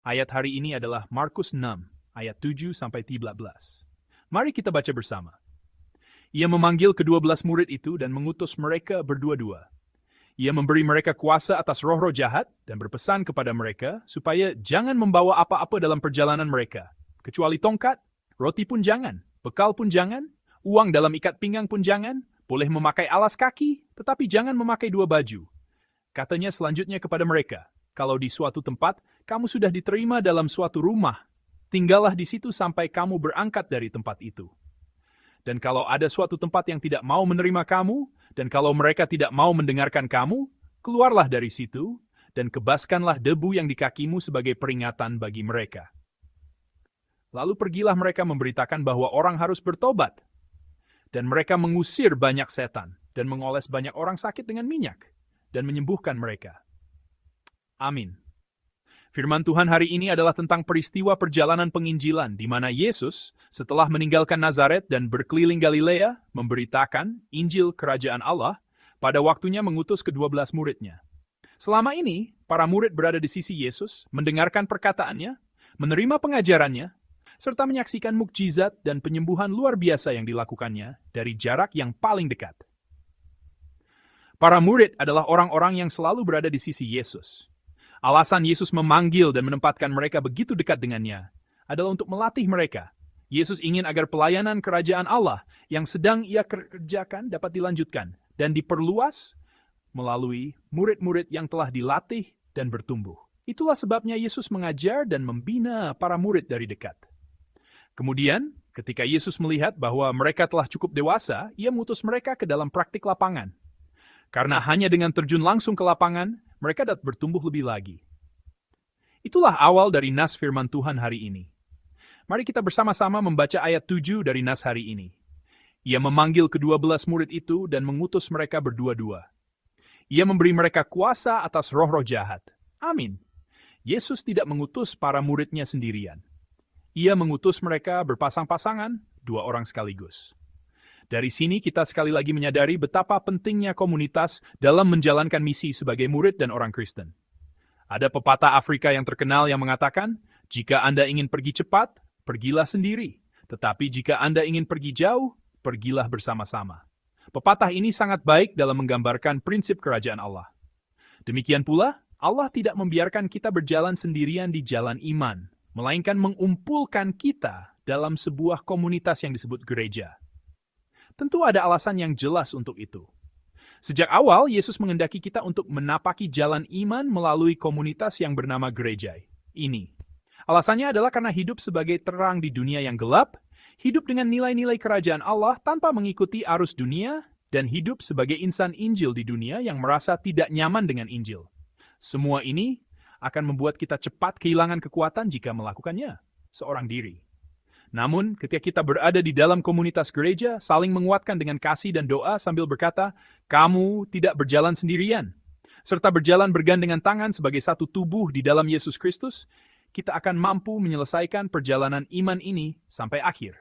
Ayat hari ini adalah Markus 6, ayat 7-13. Mari kita baca bersama. Ia memanggil ke-12 murid itu dan mengutus mereka berdua-dua. Ia memberi mereka kuasa atas roh-roh jahat dan berpesan kepada mereka supaya jangan membawa apa-apa dalam perjalanan mereka, kecuali tongkat, roti pun jangan, bekal pun jangan, uang dalam ikat pinggang pun jangan, boleh memakai alas kaki, tetapi jangan memakai 2 baju. Katanya selanjutnya kepada mereka, kalau di suatu tempat kamu sudah diterima dalam suatu rumah, tinggallah di situ sampai kamu berangkat dari tempat itu. Dan kalau ada suatu tempat yang tidak mau menerima kamu, dan kalau mereka tidak mau mendengarkan kamu, keluarlah dari situ, dan kebaskanlah debu yang di kakimu sebagai peringatan bagi mereka. Lalu pergilah mereka memberitakan bahwa orang harus bertobat. Dan mereka mengusir banyak setan, dan mengoles banyak orang sakit dengan minyak, dan menyembuhkan mereka. Amin. Firman Tuhan hari ini adalah tentang peristiwa perjalanan penginjilan di mana Yesus setelah meninggalkan Nazaret dan berkeliling Galilea memberitakan Injil Kerajaan Allah, pada waktunya mengutus ke-12 muridnya. Selama ini, para murid berada di sisi Yesus, mendengarkan perkataannya, menerima pengajarannya, serta menyaksikan mukjizat dan penyembuhan luar biasa yang dilakukannya dari jarak yang paling dekat. Para murid adalah orang-orang yang selalu berada di sisi Yesus. Alasan Yesus memanggil dan menempatkan mereka begitu dekat dengannya adalah untuk melatih mereka. Yesus ingin agar pelayanan kerajaan Allah yang sedang ia kerjakan dapat dilanjutkan dan diperluas melalui murid-murid yang telah dilatih dan bertumbuh. Itulah sebabnya Yesus mengajar dan membina para murid dari dekat. Kemudian, ketika Yesus melihat bahwa mereka telah cukup dewasa, ia mengutus mereka ke dalam praktik lapangan. Karena hanya dengan terjun langsung ke lapangan, mereka dapat bertumbuh lebih lagi. Itulah awal dari nas firman Tuhan hari ini. Mari kita bersama-sama membaca ayat 7 dari nas hari ini. Ia memanggil ke-12 murid itu dan mengutus mereka berdua-dua. Ia memberi mereka kuasa atas roh-roh jahat. Amin. Yesus tidak mengutus para muridnya sendirian. Ia mengutus mereka berpasang-pasangan, 2 orang sekaligus. Dari sini kita sekali lagi menyadari betapa pentingnya komunitas dalam menjalankan misi sebagai murid dan orang Kristen. Ada pepatah Afrika yang terkenal yang mengatakan, jika Anda ingin pergi cepat, pergilah sendiri. Tetapi jika Anda ingin pergi jauh, pergilah bersama-sama. Pepatah ini sangat baik dalam menggambarkan prinsip kerajaan Allah. Demikian pula, Allah tidak membiarkan kita berjalan sendirian di jalan iman, melainkan mengumpulkan kita dalam sebuah komunitas yang disebut gereja. Tentu ada alasan yang jelas untuk itu. Sejak awal, Yesus menghendaki kita untuk menapaki jalan iman melalui komunitas yang bernama gereja ini. Alasannya adalah karena hidup sebagai terang di dunia yang gelap, hidup dengan nilai-nilai kerajaan Allah tanpa mengikuti arus dunia, dan hidup sebagai insan Injil di dunia yang merasa tidak nyaman dengan Injil. Semua ini akan membuat kita cepat kehilangan kekuatan jika melakukannya seorang diri. Namun, ketika kita berada di dalam komunitas gereja, saling menguatkan dengan kasih dan doa sambil berkata, kamu tidak berjalan sendirian, serta berjalan bergandengan tangan sebagai satu tubuh di dalam Yesus Kristus, kita akan mampu menyelesaikan perjalanan iman ini sampai akhir.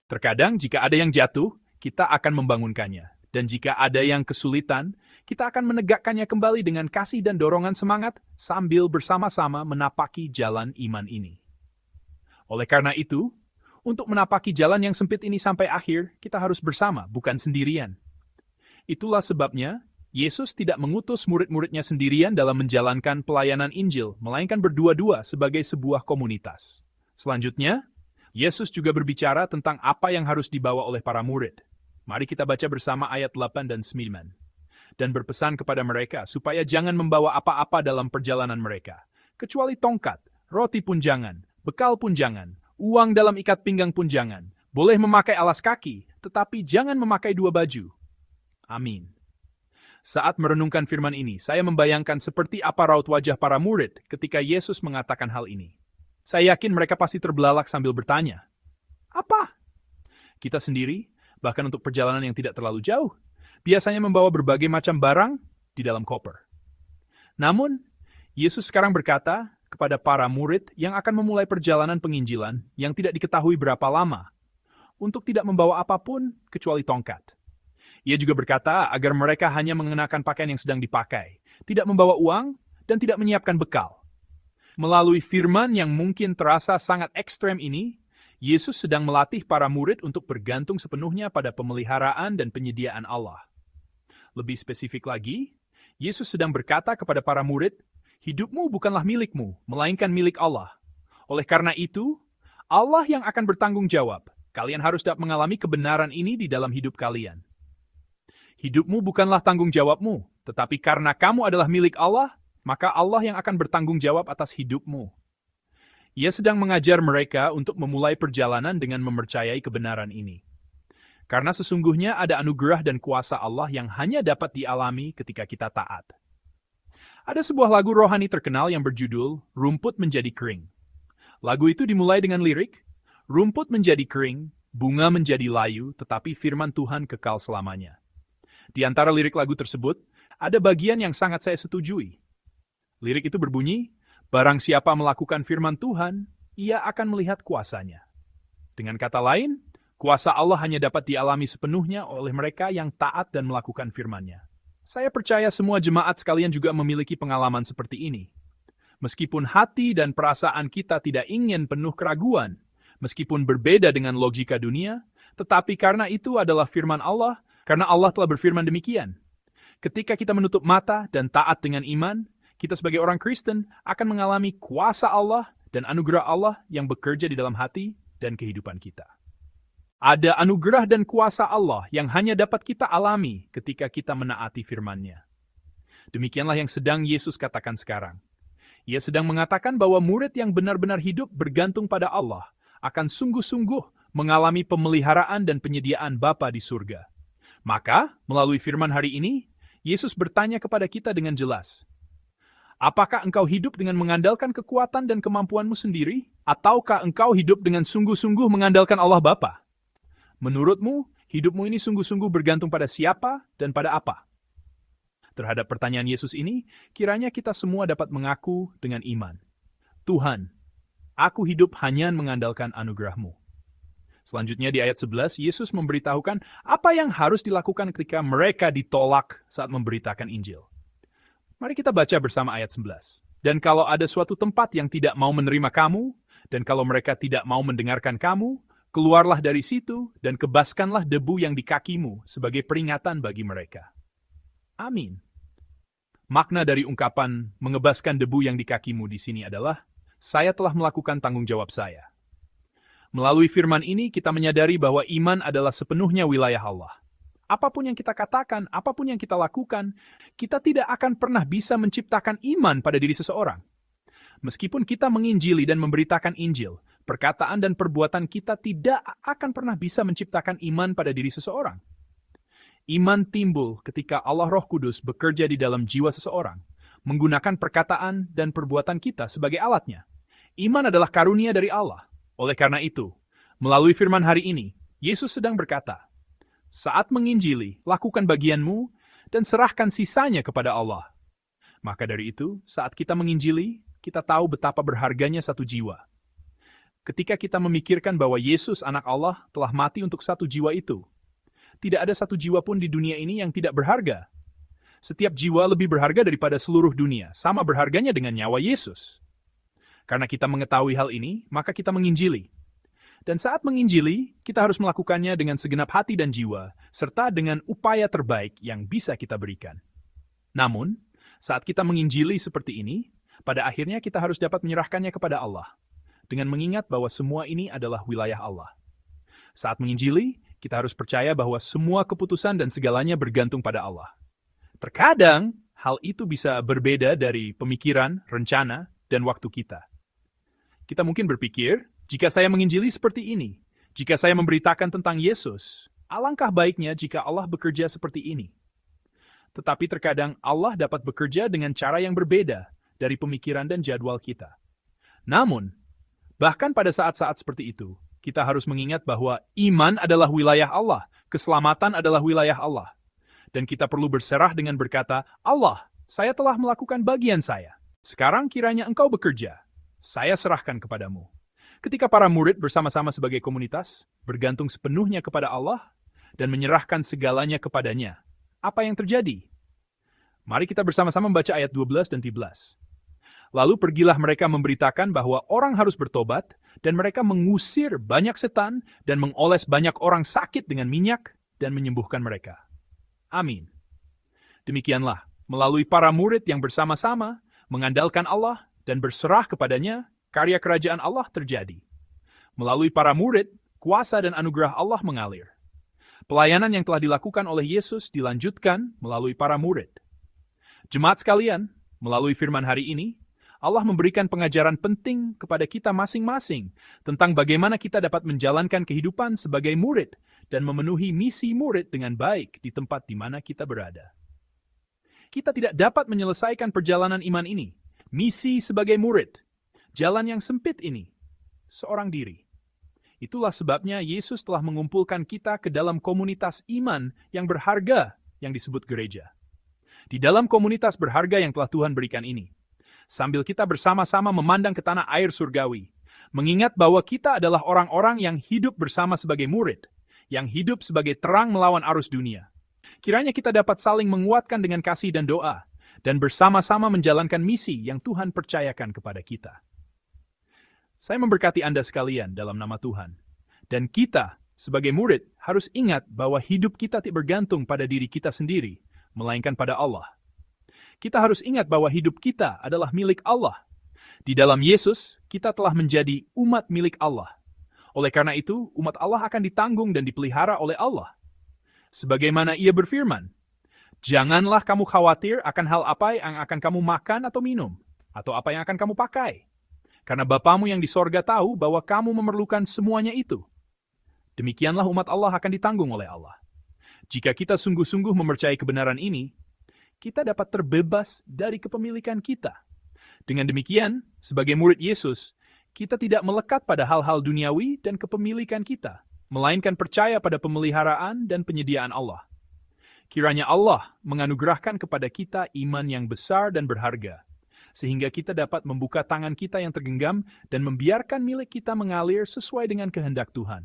Terkadang, jika ada yang jatuh, kita akan membangunkannya. Dan jika ada yang kesulitan, kita akan menegakkannya kembali dengan kasih dan dorongan semangat sambil bersama-sama menapaki jalan iman ini. Oleh karena itu, untuk menapaki jalan yang sempit ini sampai akhir, kita harus bersama, bukan sendirian. Itulah sebabnya, Yesus tidak mengutus murid-muridnya sendirian dalam menjalankan pelayanan Injil, melainkan berdua-dua sebagai sebuah komunitas. Selanjutnya, Yesus juga berbicara tentang apa yang harus dibawa oleh para murid. Mari kita baca bersama ayat 8 dan 9. Dan berpesan kepada mereka supaya jangan membawa apa-apa dalam perjalanan mereka, kecuali tongkat, roti pun jangan, bekal pun jangan, uang dalam ikat pinggang pun jangan, boleh memakai alas kaki, tetapi jangan memakai 2 baju. Amin. Saat merenungkan firman ini, saya membayangkan seperti apa raut wajah para murid ketika Yesus mengatakan hal ini. Saya yakin mereka pasti terbelalak sambil bertanya, apa? Kita sendiri, bahkan untuk perjalanan yang tidak terlalu jauh, biasanya membawa berbagai macam barang di dalam koper. Namun, Yesus sekarang berkata kepada para murid yang akan memulai perjalanan penginjilan yang tidak diketahui berapa lama, untuk tidak membawa apapun kecuali tongkat. Ia juga berkata agar mereka hanya mengenakan pakaian yang sedang dipakai, tidak membawa uang, dan tidak menyiapkan bekal. Melalui firman yang mungkin terasa sangat ekstrem ini, Yesus sedang melatih para murid untuk bergantung sepenuhnya pada pemeliharaan dan penyediaan Allah. Lebih spesifik lagi, Yesus sedang berkata kepada para murid, hidupmu bukanlah milikmu, melainkan milik Allah. Oleh karena itu, Allah yang akan bertanggung jawab. Kalian harus dapat mengalami kebenaran ini di dalam hidup kalian. Hidupmu bukanlah tanggung jawabmu, tetapi karena kamu adalah milik Allah, maka Allah yang akan bertanggung jawab atas hidupmu. Ia sedang mengajar mereka untuk memulai perjalanan dengan mempercayai kebenaran ini. Karena sesungguhnya ada anugerah dan kuasa Allah yang hanya dapat dialami ketika kita taat. Ada sebuah lagu rohani terkenal yang berjudul Rumput Menjadi Kering. Lagu itu dimulai dengan lirik, rumput menjadi kering, bunga menjadi layu, tetapi firman Tuhan kekal selamanya. Di antara lirik lagu tersebut, ada bagian yang sangat saya setujui. Lirik itu berbunyi, barang siapa melakukan firman Tuhan, ia akan melihat kuasanya. Dengan kata lain, kuasa Allah hanya dapat dialami sepenuhnya oleh mereka yang taat dan melakukan firman-Nya. Saya percaya semua jemaat sekalian juga memiliki pengalaman seperti ini. Meskipun hati dan perasaan kita tidak ingin penuh keraguan, meskipun berbeda dengan logika dunia, tetapi karena itu adalah firman Allah, karena Allah telah berfirman demikian. Ketika kita menutup mata dan taat dengan iman, kita sebagai orang Kristen akan mengalami kuasa Allah dan anugerah Allah yang bekerja di dalam hati dan kehidupan kita. Ada anugerah dan kuasa Allah yang hanya dapat kita alami ketika kita menaati firman-Nya. Demikianlah yang sedang Yesus katakan sekarang. Ia sedang mengatakan bahwa murid yang benar-benar hidup bergantung pada Allah akan sungguh-sungguh mengalami pemeliharaan dan penyediaan Bapa di surga. Maka, melalui firman hari ini, Yesus bertanya kepada kita dengan jelas, apakah engkau hidup dengan mengandalkan kekuatan dan kemampuanmu sendiri, ataukah engkau hidup dengan sungguh-sungguh mengandalkan Allah Bapa? Menurutmu, hidupmu ini sungguh-sungguh bergantung pada siapa dan pada apa? Terhadap pertanyaan Yesus ini, kiranya kita semua dapat mengaku dengan iman. Tuhan, aku hidup hanya mengandalkan anugerah-Mu. Selanjutnya di ayat 11, Yesus memberitahukan apa yang harus dilakukan ketika mereka ditolak saat memberitakan Injil. Mari kita baca bersama ayat 11. Dan kalau ada suatu tempat yang tidak mau menerima kamu, dan kalau mereka tidak mau mendengarkan kamu, keluarlah dari situ dan kebaskanlah debu yang di kakimu sebagai peringatan bagi mereka. Amin. Makna dari ungkapan mengebaskan debu yang di kakimu di sini adalah, saya telah melakukan tanggung jawab saya. Melalui firman ini kita menyadari bahwa iman adalah sepenuhnya wilayah Allah. Apapun yang kita katakan, apapun yang kita lakukan, kita tidak akan pernah bisa menciptakan iman pada diri seseorang. Meskipun kita menginjili dan memberitakan Injil, perkataan dan perbuatan kita tidak akan pernah bisa menciptakan iman pada diri seseorang. Iman timbul ketika Allah Roh Kudus bekerja di dalam jiwa seseorang, menggunakan perkataan dan perbuatan kita sebagai alatnya. Iman adalah karunia dari Allah. Oleh karena itu, melalui firman hari ini, Yesus sedang berkata, saat menginjili, lakukan bagianmu dan serahkan sisanya kepada Allah. Maka dari itu, saat kita menginjili, kita tahu betapa berharganya satu jiwa. Ketika kita memikirkan bahwa Yesus anak Allah telah mati untuk satu jiwa itu, tidak ada satu jiwa pun di dunia ini yang tidak berharga. Setiap jiwa lebih berharga daripada seluruh dunia, sama berharganya dengan nyawa Yesus. Karena kita mengetahui hal ini, maka kita menginjili. Dan saat menginjili, kita harus melakukannya dengan segenap hati dan jiwa, serta dengan upaya terbaik yang bisa kita berikan. Namun, saat kita menginjili seperti ini, pada akhirnya kita harus dapat menyerahkannya kepada Allah, dengan mengingat bahwa semua ini adalah wilayah Allah. Saat menginjili, kita harus percaya bahwa semua keputusan dan segalanya bergantung pada Allah. Terkadang, hal itu bisa berbeda dari pemikiran, rencana, dan waktu kita. Kita mungkin berpikir, jika saya menginjili seperti ini, jika saya memberitakan tentang Yesus, alangkah baiknya jika Allah bekerja seperti ini. Tetapi terkadang Allah dapat bekerja dengan cara yang berbeda dari pemikiran dan jadwal kita. Namun, bahkan pada saat-saat seperti itu, kita harus mengingat bahwa iman adalah wilayah Allah, keselamatan adalah wilayah Allah. Dan kita perlu berserah dengan berkata, Allah, saya telah melakukan bagian saya. Sekarang kiranya Engkau bekerja. Saya serahkan kepadamu. Ketika para murid bersama-sama sebagai komunitas, bergantung sepenuhnya kepada Allah, dan menyerahkan segalanya kepadanya, apa yang terjadi? Mari kita bersama-sama membaca ayat 12 dan 13. Lalu pergilah mereka memberitakan bahwa orang harus bertobat, dan mereka mengusir banyak setan dan mengoles banyak orang sakit dengan minyak dan menyembuhkan mereka. Amin. Demikianlah, melalui para murid yang bersama-sama, mengandalkan Allah dan berserah kepadanya, karya kerajaan Allah terjadi. Melalui para murid, kuasa dan anugerah Allah mengalir. Pelayanan yang telah dilakukan oleh Yesus dilanjutkan melalui para murid. Jemaat sekalian, melalui firman hari ini, Allah memberikan pengajaran penting kepada kita masing-masing tentang bagaimana kita dapat menjalankan kehidupan sebagai murid dan memenuhi misi murid dengan baik di tempat di mana kita berada. Kita tidak dapat menyelesaikan perjalanan iman ini, misi sebagai murid, jalan yang sempit ini, seorang diri. Itulah sebabnya Yesus telah mengumpulkan kita ke dalam komunitas iman yang berharga yang disebut gereja. Di dalam komunitas berharga yang telah Tuhan berikan ini, sambil kita bersama-sama memandang ke tanah air surgawi, mengingat bahwa kita adalah orang-orang yang hidup bersama sebagai murid, yang hidup sebagai terang melawan arus dunia. Kiranya kita dapat saling menguatkan dengan kasih dan doa, dan bersama-sama menjalankan misi yang Tuhan percayakan kepada kita. Saya memberkati Anda sekalian dalam nama Tuhan. Dan kita, sebagai murid, harus ingat bahwa hidup kita tidak bergantung pada diri kita sendiri, melainkan pada Allah. Kita harus ingat bahwa hidup kita adalah milik Allah. Di dalam Yesus, kita telah menjadi umat milik Allah. Oleh karena itu, umat Allah akan ditanggung dan dipelihara oleh Allah. Sebagaimana Ia berfirman, "Janganlah kamu khawatir akan hal apa yang akan kamu makan atau minum, atau apa yang akan kamu pakai. Karena Bapamu yang di sorga tahu bahwa kamu memerlukan semuanya itu." Demikianlah umat Allah akan ditanggung oleh Allah. Jika kita sungguh-sungguh mempercayai kebenaran ini, kita dapat terbebas dari kepemilikan kita. Dengan demikian, sebagai murid Yesus, kita tidak melekat pada hal-hal duniawi dan kepemilikan kita, melainkan percaya pada pemeliharaan dan penyediaan Allah. Kiranya Allah menganugerahkan kepada kita iman yang besar dan berharga, sehingga kita dapat membuka tangan kita yang tergenggam dan membiarkan milik kita mengalir sesuai dengan kehendak Tuhan.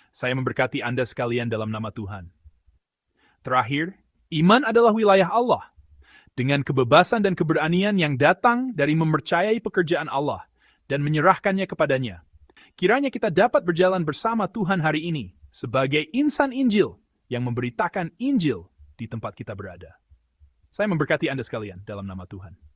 Saya memberkati Anda sekalian dalam nama Tuhan. Terakhir, iman adalah wilayah Allah, dengan kebebasan dan keberanian yang datang dari mempercayai pekerjaan Allah dan menyerahkannya kepadanya. Kiranya kita dapat berjalan bersama Tuhan hari ini sebagai insan Injil yang memberitakan Injil di tempat kita berada. Saya memberkati Anda sekalian dalam nama Tuhan.